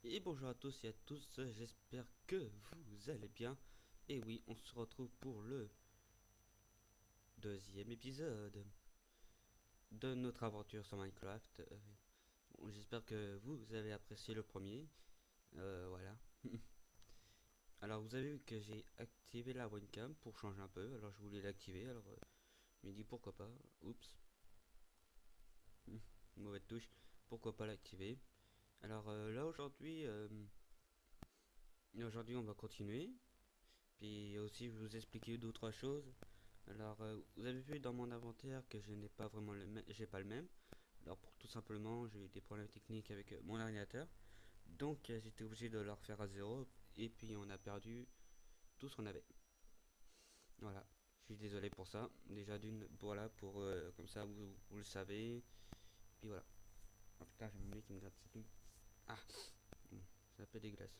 Et bonjour à tous et à tous, j'espère que vous allez bien. Et oui, on se retrouve pour le deuxième épisode de notre aventure sur Minecraft. Bon, j'espère que vous avez apprécié le premier. Voilà. Alors vous avez vu que j'ai activé la webcam pour changer un peu. Alors je voulais l'activer, alors je me dis pourquoi pas. Oups, mauvaise touche. Pourquoi pas l'activer. Alors là aujourd'hui on va continuer. Puis aussi, je vais vous expliquer deux trois choses. Alors, vous avez vu dans mon inventaire que je n'ai pas vraiment j'ai pas le même. Alors, pour tout simplement, j'ai eu des problèmes techniques avec mon ordinateur. Donc, j'étais obligé de le refaire à zéro. Et puis, on a perdu tout ce qu'on avait. Voilà. Je suis désolé pour ça. Déjà d'une, voilà, pour comme ça, vous le savez. Puis voilà. Oh putain, j'ai mon nez qui me gratte. C'est tout. Ah, c'est un peu dégueulasse.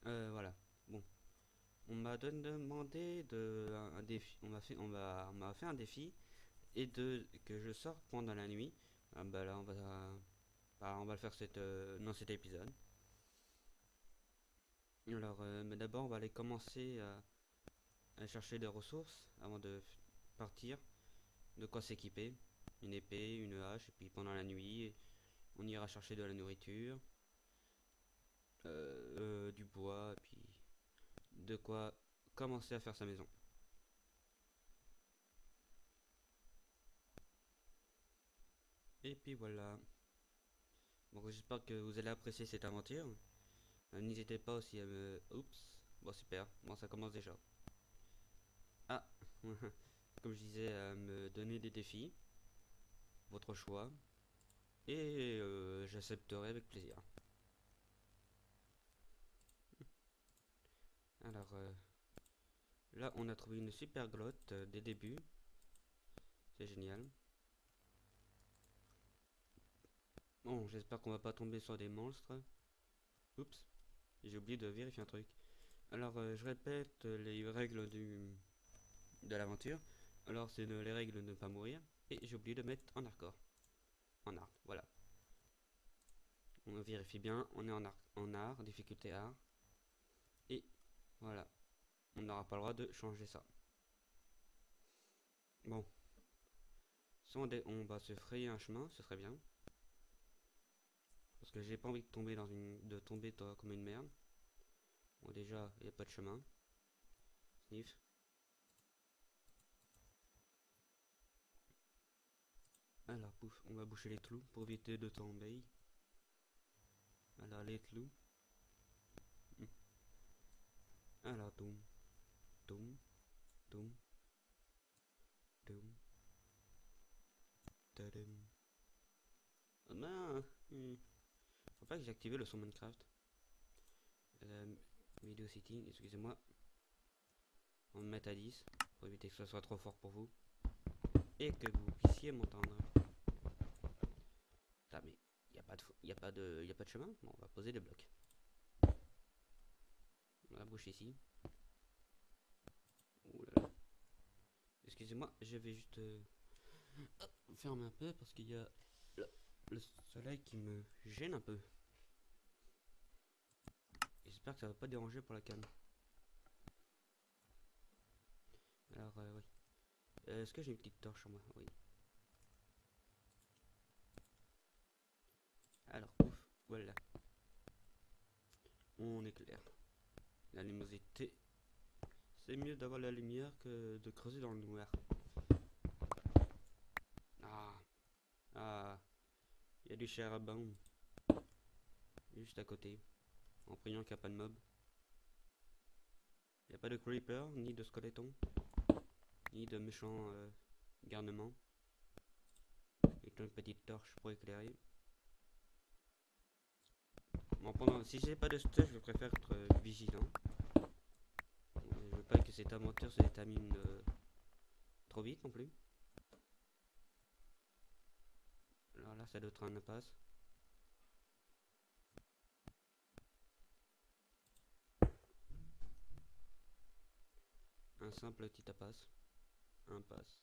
Voilà. Bon. On m'a demandé un défi. On m'a fait un défi et que je sorte pendant la nuit. Ah bah là, on va le faire dans cet épisode. Alors, mais d'abord, on va aller commencer à chercher des ressources avant de partir. De quoi s'équiper. Une épée, une hache, et puis pendant la nuit, on ira chercher de la nourriture, du bois, et puis de quoi commencer à faire sa maison. Et puis voilà. Bon, j'espère que vous allez apprécier cette aventure. N'hésitez pas aussi à me... Oups. Bon, super. Bon, ça commence déjà. Ah. Comme je disais, à me donner des défis. Votre choix. Et j'accepterai avec plaisir. Alors, là, on a trouvé une super grotte des débuts. C'est génial. Bon, j'espère qu'on va pas tomber sur des monstres. Oups. J'ai oublié de vérifier un truc. Alors, je répète les règles de l'aventure. Alors, c'est les règles de ne pas mourir. Et j'ai oublié de mettre en hardcore. En art, voilà. On vérifie bien, on est en art, difficulté art. Et voilà, on n'aura pas le droit de changer ça. Bon, si on va se frayer un chemin, ce serait bien. Parce que j'ai pas envie de tomber comme une merde. Bon, déjà, il n'y a pas de chemin. Sniff. Alors, pouf, on va boucher les clous pour éviter de tomber. Alors, les clous. Hmm. Alors, toum, toum, toum, toum, tadam. Ah ben, faut pas que j'ai activé le son Minecraft. Video setting, excusez-moi. On va me mettre à 10 pour éviter que ce soit trop fort pour vous et que vous puissiez m'entendre. Ah mais y a pas de chemin. Bon, on va poser des blocs. On va boucher ici. Ouh là là. Excusez-moi, je vais juste fermer un peu parce qu'il y a le soleil qui me gêne un peu. J'espère que ça va pas déranger pour la cam. Alors oui. Est-ce que j'ai une petite torche sur moi? Oui. Alors ouf, voilà. On éclaire. La luminosité. C'est mieux d'avoir la lumière que de creuser dans le noir. Ah, ah, il y a du charbon juste à côté. En priant qu'il n'y a pas de mob. Il n'y a pas de creeper, ni de skeleton, ni de méchants garnements. Et une petite torche pour éclairer. Bon, si j'ai pas de stuff, je préfère être vigilant. Je veux pas que cette aventure se termine trop vite non plus. Alors là, ça doit être un impasse. Un simple petit impasse. Impasse.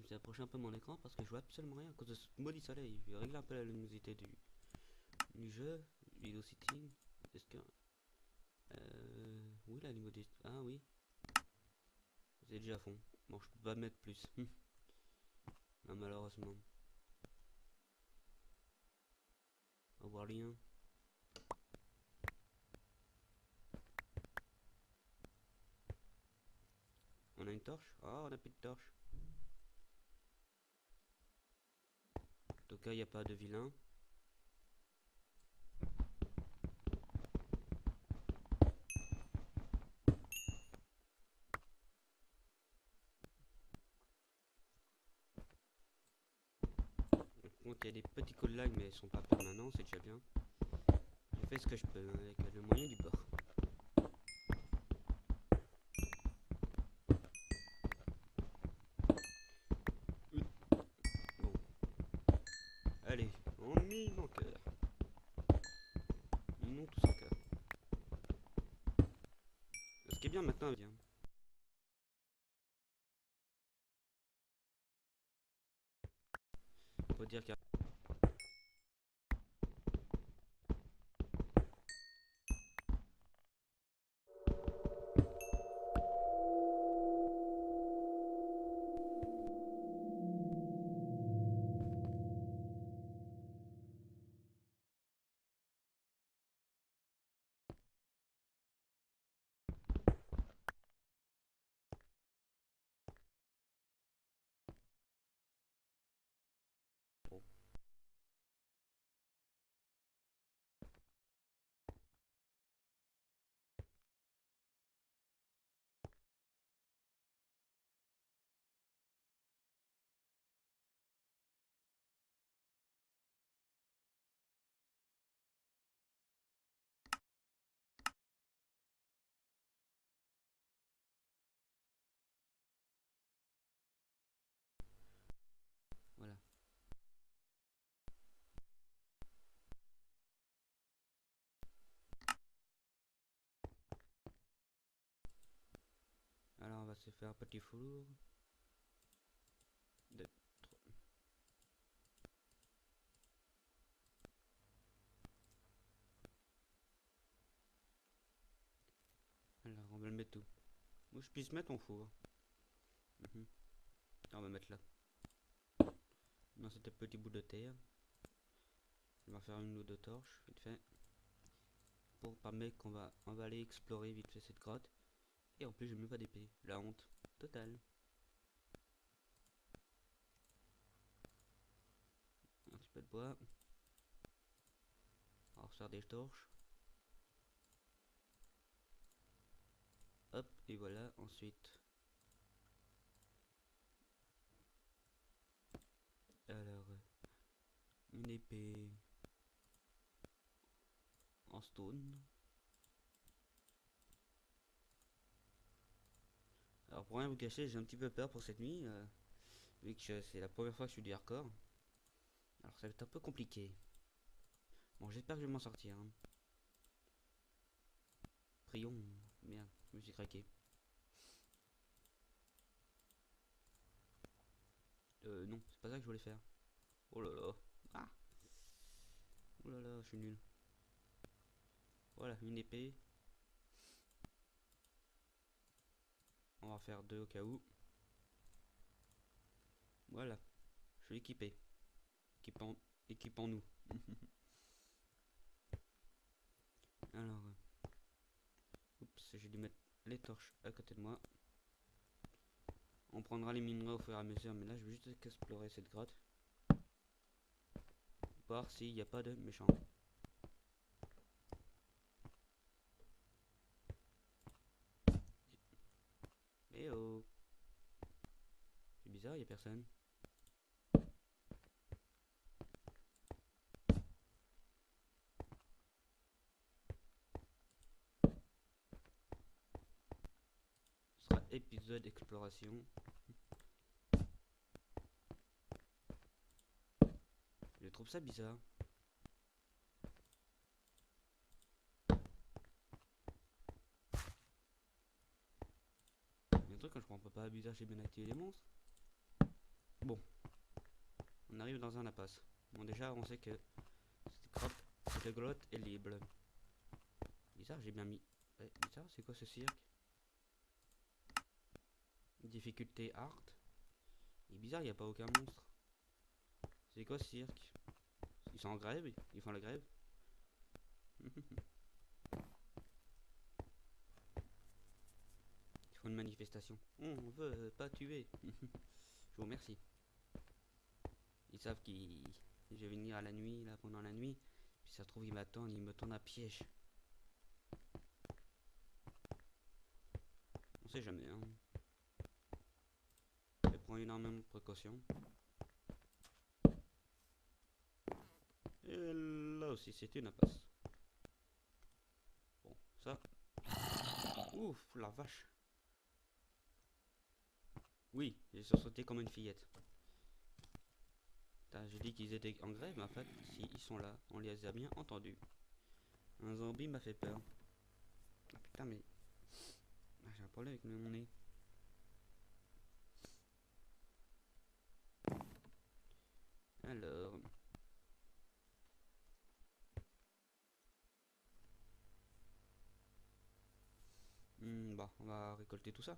me suis approché un peu mon écran parce que je vois absolument rien à cause de ce maudit soleil. Je vais régler un peu la luminosité du jeu. Video setting. Est-ce que. Oui, la luminosité. Ah oui. C'est déjà à fond. Bon, je peux pas mettre plus. Non, malheureusement. On va voir lien. On a une torche? Oh, on a plus de torche. En tout cas, il n'y a pas de vilain. Donc, il y a des petits coups de lag, mais ils sont pas permanents, c'est déjà bien. Je fais ce que je peux avec le moyen du bord. Bon. Allez, on mine en cœur. Minons tous en cœur. Ce qui est bien maintenant, bien. Faut dire qu'il y a... Bon. Voilà. Alors, on va se faire un petit four. Deux, trois. Alors, on va le mettre tout. Où je puisse mettre mon four. On va mettre là. Dans ce petit bout de terre. On va faire une ou deux torches, vite fait. Pour permettre on va aller explorer vite fait cette grotte. Et en plus, je mets pas d'épée. La honte totale. Un petit peu de bois. On va refaire des torches. Hop, et voilà, ensuite. Alors, une épée en stone. Alors, pour rien vous cacher, j'ai un petit peu peur pour cette nuit. Vu que c'est la première fois que je suis du hardcore. Alors, ça va être un peu compliqué. Bon, j'espère que je vais m'en sortir. Hein. Prions. Merde, je me suis craqué. Non, c'est pas ça que je voulais faire. Oh là là. Ah. Oh là là, je suis nul. Voilà, une épée. On va faire deux au cas où. Voilà, je suis équipé. Équipons-nous. Alors, oups, j'ai dû mettre les torches à côté de moi. On prendra les minerais au fur et à mesure, mais là je vais juste explorer cette grotte. Voir s'il n'y a pas de méchants. Eh oh. C'est bizarre, il n'y a personne. Ce sera épisode exploration. Je trouve ça bizarre. Il y a un truc quand je comprends pas bizarre, j'ai bien activé les monstres. Bon, on arrive dans un impasse. Bon, déjà, on sait que cette grotte est libre. Bizarre, j'ai bien mis. Ouais, bizarre, c'est quoi ce cirque? Difficulté hard. Et bizarre, il n'y a pas aucun monstre. C'est quoi ce cirque? Ils sont en grève? Ils font la grève? Ils font une manifestation. On veut pas tuer. Je vous remercie. Ils savent qu'ils... Je vais venir à la nuit, là, pendant la nuit. Puis ça se trouve, ils m'attendent, ils me tendent un piège. On sait jamais, hein. Je prends énormément de précautions. Et là aussi, c'est une impasse. Bon, ça... Ouf, la vache. Oui, ils sont sautés comme une fillette. J'ai dit qu'ils étaient en grève, mais en fait, si ils sont là, on les a bien entendus. Un zombie m'a fait peur. Ah putain, mais... Ah, j'ai un problème avec mon nez. Alors... Bah, on va récolter tout ça.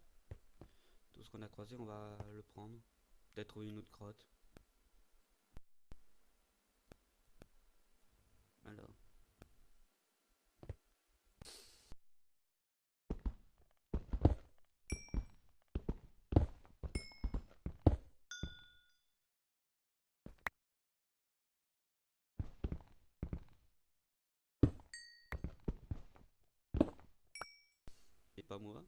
Tout ce qu'on a croisé, on va le prendre. Peut-être trouver une autre grotte. Alors... Et pas moi.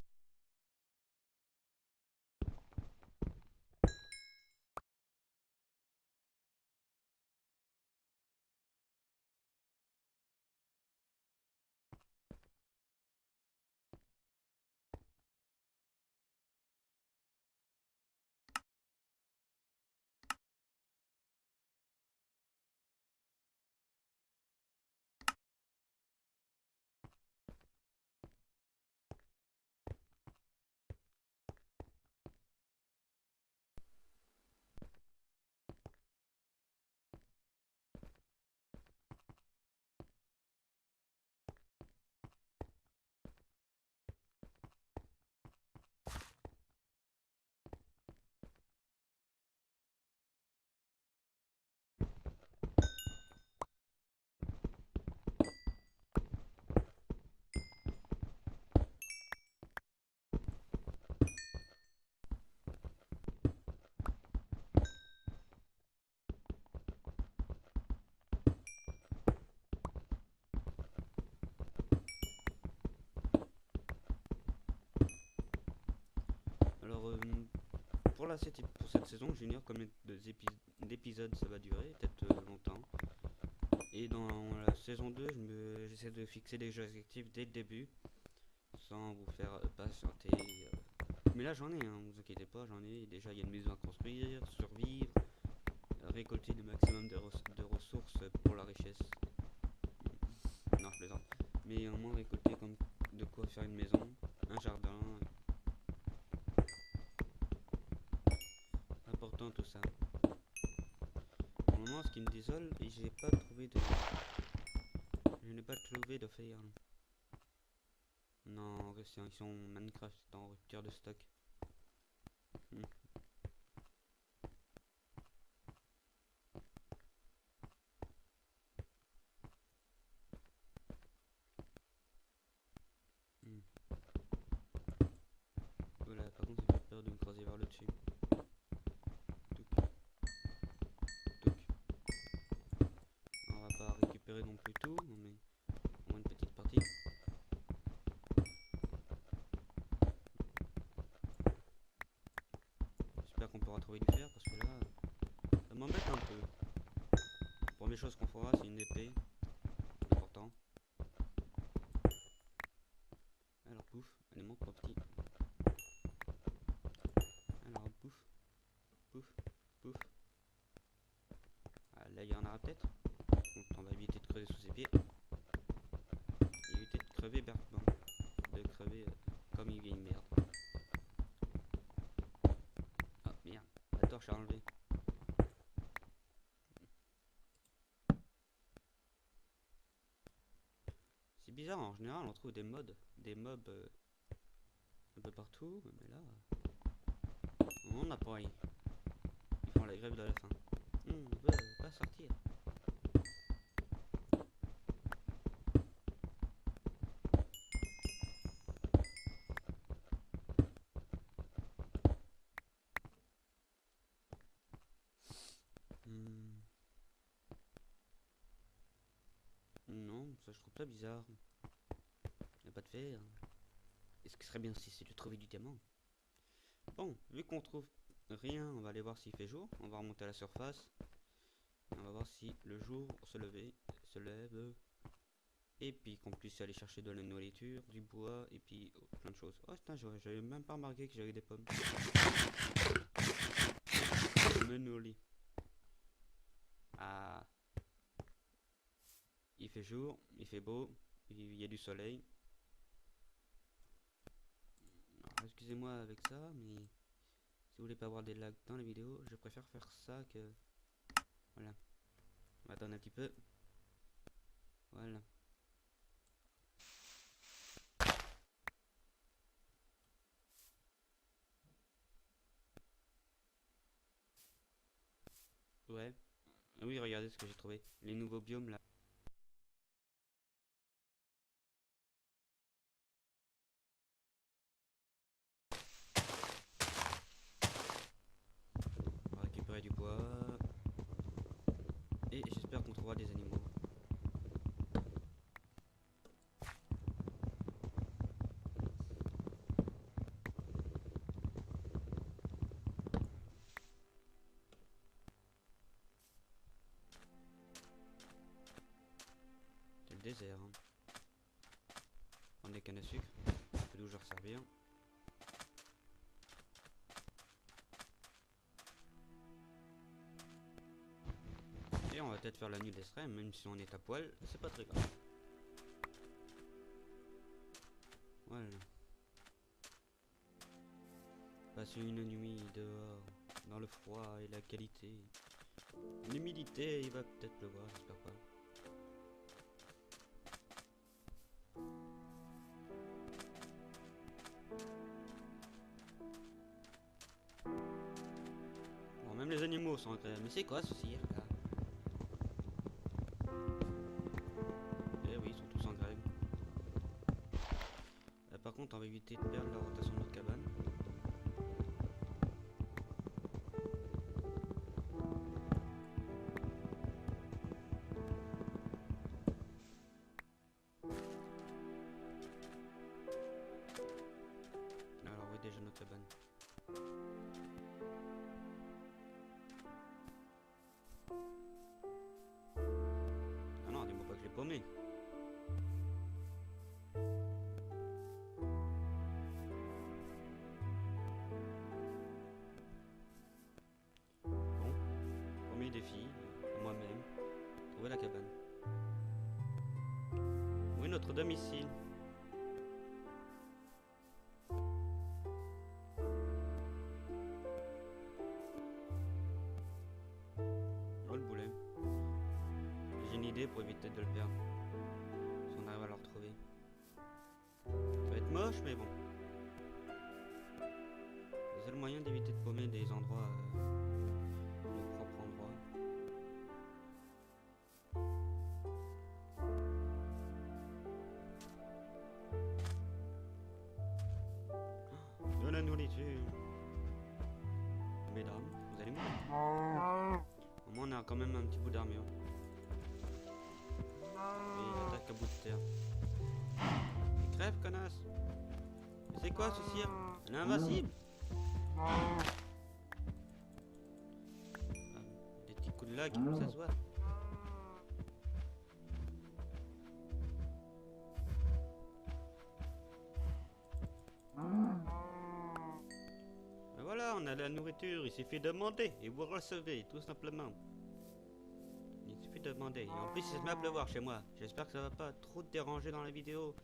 Alors, pour cette saison, j'ignore combien d'épisodes ça va durer, peut-être longtemps. Et dans la saison 2, j'essaie de fixer des objectifs dès le début, sans vous faire patienter. Mais là, j'en ai, hein, vous inquiétez pas, j'en ai. Déjà, il y a une maison à construire, survivre, récolter le maximum de ressources pour la richesse. Non, je plaisante. Mais au moins récolter comme de quoi faire une maison, un jardin. Important tout ça. Pour le moment, ce qui me désole, et je n'ai pas trouvé de fer. Non, ils sont Minecraft en rupture de stock. Hmm. Hmm. Voilà, par contre, ça fait peur de me croiser vers le dessus. Touc, touc. On va pas récupérer non plus tout, mais au moins une petite partie. J'espère qu'on pourra trouver du fer parce que là, ça m'embête un peu. La première chose qu'on fera, c'est une épée. Important. Alors, pouf, elle manque pas petit. Alors, pouf, pouf, pouf. Ah, là, il y en aura peut-être. Donc, on va éviter de creuser sous ses pieds. Et éviter de crever, de crever comme il vient une merde. Ah, merde, la torche a enlevé. en général, on trouve des mobs un peu partout, mais là, on n'a pas. Ils font la grève de la faim. On veut pas sortir. Non, ça je trouve ça bizarre. Y a pas de fer. Et ce qui serait bien aussi, c'est de trouver du diamant. Bon, vu qu'on trouve rien, on va aller voir s'il fait jour. On va remonter à la surface. Et on va voir si le jour se lève. Et puis qu'on puisse aller chercher de la nourriture, du bois, et puis plein de choses. Oh putain, j'avais même pas remarqué que j'avais des pommes. Me nourrir. Ah. Il fait jour, il fait beau, il y a du soleil. Excusez-moi avec ça, mais si vous voulez pas avoir des lags dans les vidéos, je préfère faire ça que... Voilà. On va attendre un petit peu. Voilà. Ouais. Ah oui, regardez ce que j'ai trouvé. Les nouveaux biomes là. On va récupérer du bois. Et j'espère qu'on trouvera des animaux. C'est le désert. Hein. Prendre des cannes à sucre. Ça peut toujours servir. Et on va peut-être faire la nuit d'extrême, même si on est à poil, c'est pas très grave. Voilà. Passer une nuit dehors, dans le froid et la qualité. L'humidité, il va peut-être pleuvoir, j'espère pas. Bon, même les animaux sont agréables. Mais c'est quoi ce cirque là? Eh oui, ils sont tous en grève. Par contre, on va éviter de perdre la rotation de notre cabane. Alors oui, déjà notre cabane. Ah non, dis-moi pas que je l'ai paumé. Bon, premier défi, moi-même, trouver la cabane. Oui, notre domicile. Oh le boulet. J'ai une idée pour éviter de le perdre. Si on arrive à le retrouver. Ça va être moche, mais bon. C'est le seul moyen d'éviter de paumer des endroits, nos propres endroits. De la nourriture. Mesdames, vous allez mourir. Au moins on a quand même un petit bout d'armure. Et il attaque à bout de terre. Et crève, connasse. Mais c'est quoi ce cirque? Elle est invincible. Ah, des petits coups de lag, ça se voit. Mais voilà, on a la nourriture, il suffit de demander et vous recevez, tout simplement. Il suffit de demander. Et en plus, il se met à pleuvoir chez moi. J'espère que ça va pas trop te déranger dans la vidéo.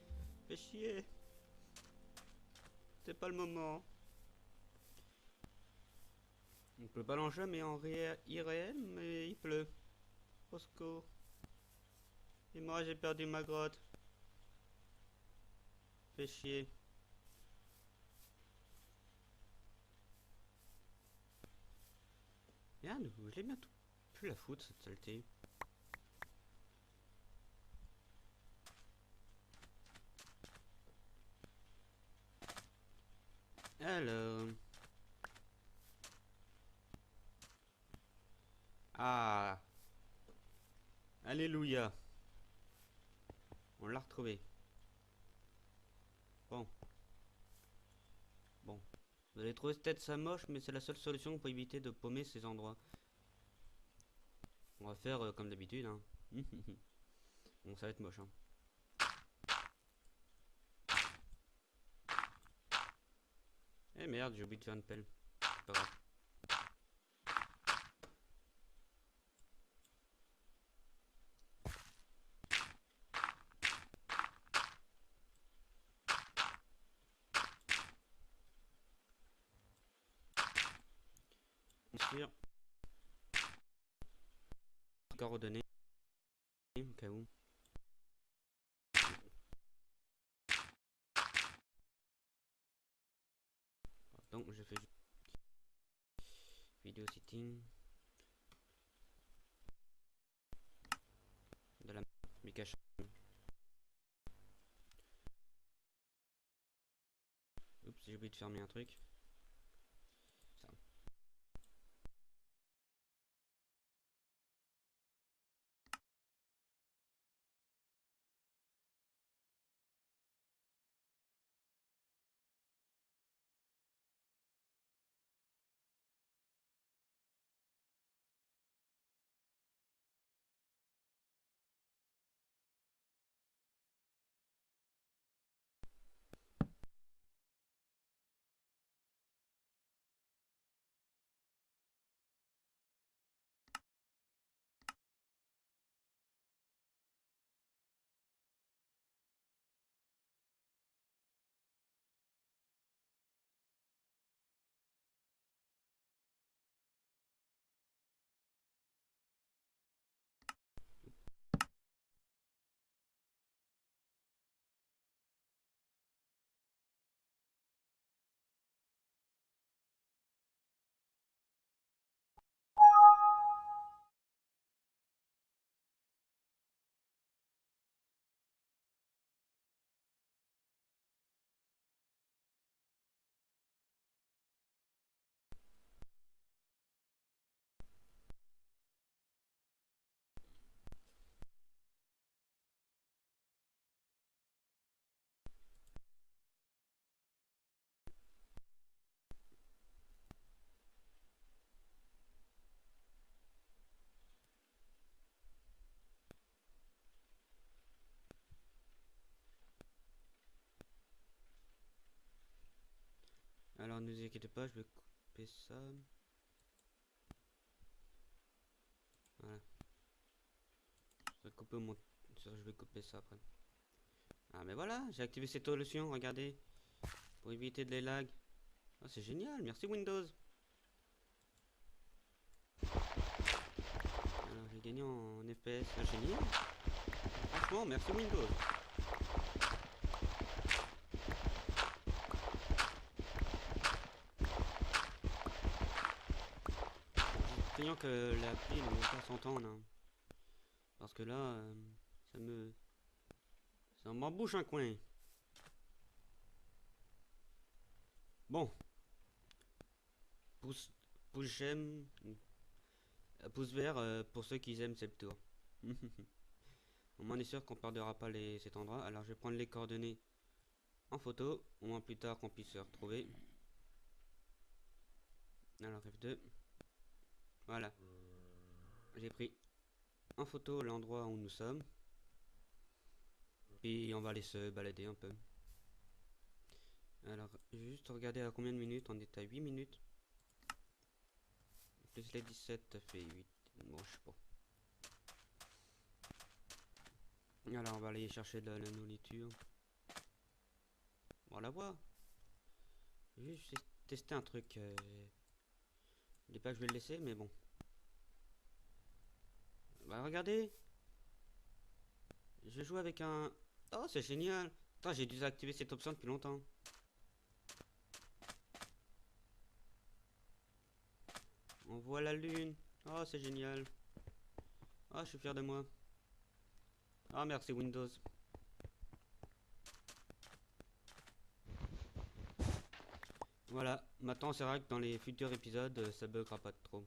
Fais chier. C'est pas le moment. Il pleut pas dans le jeu, mais en irréel, mais il pleut. Au secours. Et moi, j'ai perdu ma grotte. Fais chier. Merde, je l'ai bien tout. Plus la foutre cette saleté. Alors. Ah. Alléluia. On l'a retrouvé. Bon. Bon. Vous allez trouver peut-être ça moche, mais c'est la seule solution pour éviter de paumer ces endroits. On va faire comme d'habitude, hein. Bon, ça va être moche, hein. Eh merde, j'ai oublié de faire une pelle. C'est pas grave. Sûr. Coordonnées. Au cas où. Donc, je fais vidéo setting. De la Mikash. Oups, j'ai oublié de fermer un truc. Ça. Alors ne vous inquiétez pas, je vais couper ça. Voilà. Je vais couper ça après. Ah mais voilà, j'ai activé cette solution, regardez. Pour éviter de les lags. Ah, c'est génial, merci Windows. Alors j'ai gagné en FPS, c'est génial. Franchement, merci Windows. Craignant que l'appli ne va pas s'entendre, hein. Parce que là, ça m'embouche un coin. Bon, pouce, pouce j'aime, pouce vert pour ceux qui aiment cette tour. Au moins on est sûr qu'on perdra pas cet endroit. Alors je vais prendre les coordonnées en photo, au moins plus tard qu'on puisse se retrouver. Alors F2, voilà. J'ai pris en photo l'endroit où nous sommes. Et on va aller se balader un peu. Alors, juste regarder à combien de minutes. On est à 8 minutes. Plus les 17, ça fait 8. Bon, je sais pas. Alors, on va aller chercher de la nourriture. Bon, on la voit. Juste tester un truc. Je dis pas que je vais le laisser, mais bon. Bah, regardez. Je joue avec un... Oh, c'est génial. Putain, j'ai désactivé cette option depuis longtemps. On voit la lune. Oh, c'est génial. Oh, je suis fier de moi. Ah, merci Windows. Voilà, maintenant c'est vrai que dans les futurs épisodes, ça buggera pas trop.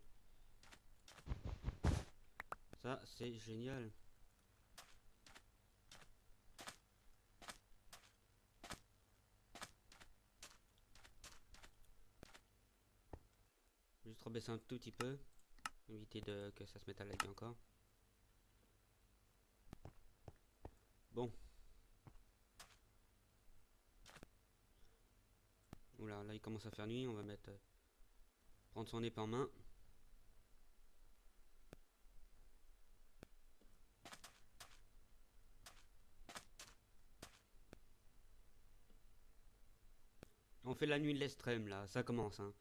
Ça, c'est génial. Juste rebaisser un tout petit peu. Éviter que ça se mette à laguer encore. Bon. Oula, là il commence à faire nuit. On va mettre... prendre son épée en main. On fait la nuit de l'extrême là. Ça commence, hein.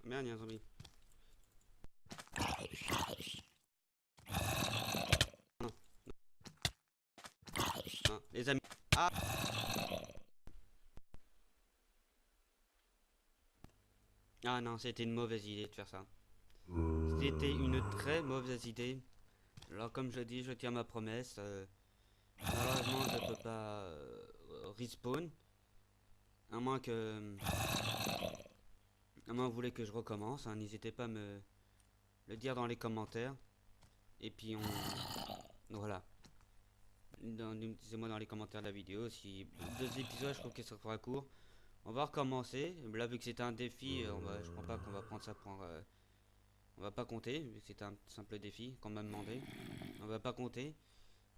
Merde, il y a un zombie. Non, non, les amis. Ah! Ah non, c'était une mauvaise idée de faire ça. C'était une très mauvaise idée. Alors comme je dis, je tiens ma promesse. Malheureusement, je peux pas respawn. À moins que... à moins que vous voulez que je recommence, hein, n'hésitez pas à me le dire dans les commentaires. Et puis on... voilà. Dites-moi dans les commentaires de la vidéo si 2 épisodes, je trouve que ça fera court. On va recommencer. Là, vu que c'était un défi, je crois pas qu'on va prendre ça pour... on va pas compter, vu que c'était un simple défi qu'on m'a demandé. On va pas compter.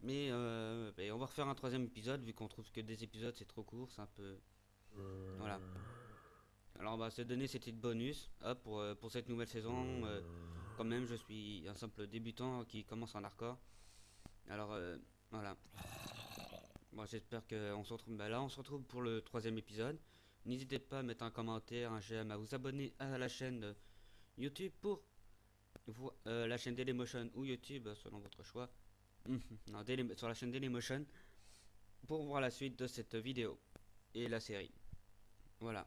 Mais on va refaire un troisième épisode, vu qu'on trouve que des épisodes c'est trop court, c'est un peu... Voilà. Alors on va se donner ces petites bonus hop, pour cette nouvelle saison. Quand même, je suis un simple débutant qui commence en hardcore. Alors voilà. Bon, j'espère qu'on se retrouve. Bah là, on se retrouve pour le troisième épisode. N'hésitez pas à mettre un commentaire, un j'aime, à vous abonner à la chaîne YouTube pour la chaîne Dailymotion ou YouTube, selon votre choix. Non, sur la chaîne Dailymotion pour voir la suite de cette vidéo et la série. Voilà.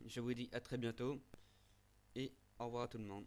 Je vous dis à très bientôt et au revoir à tout le monde.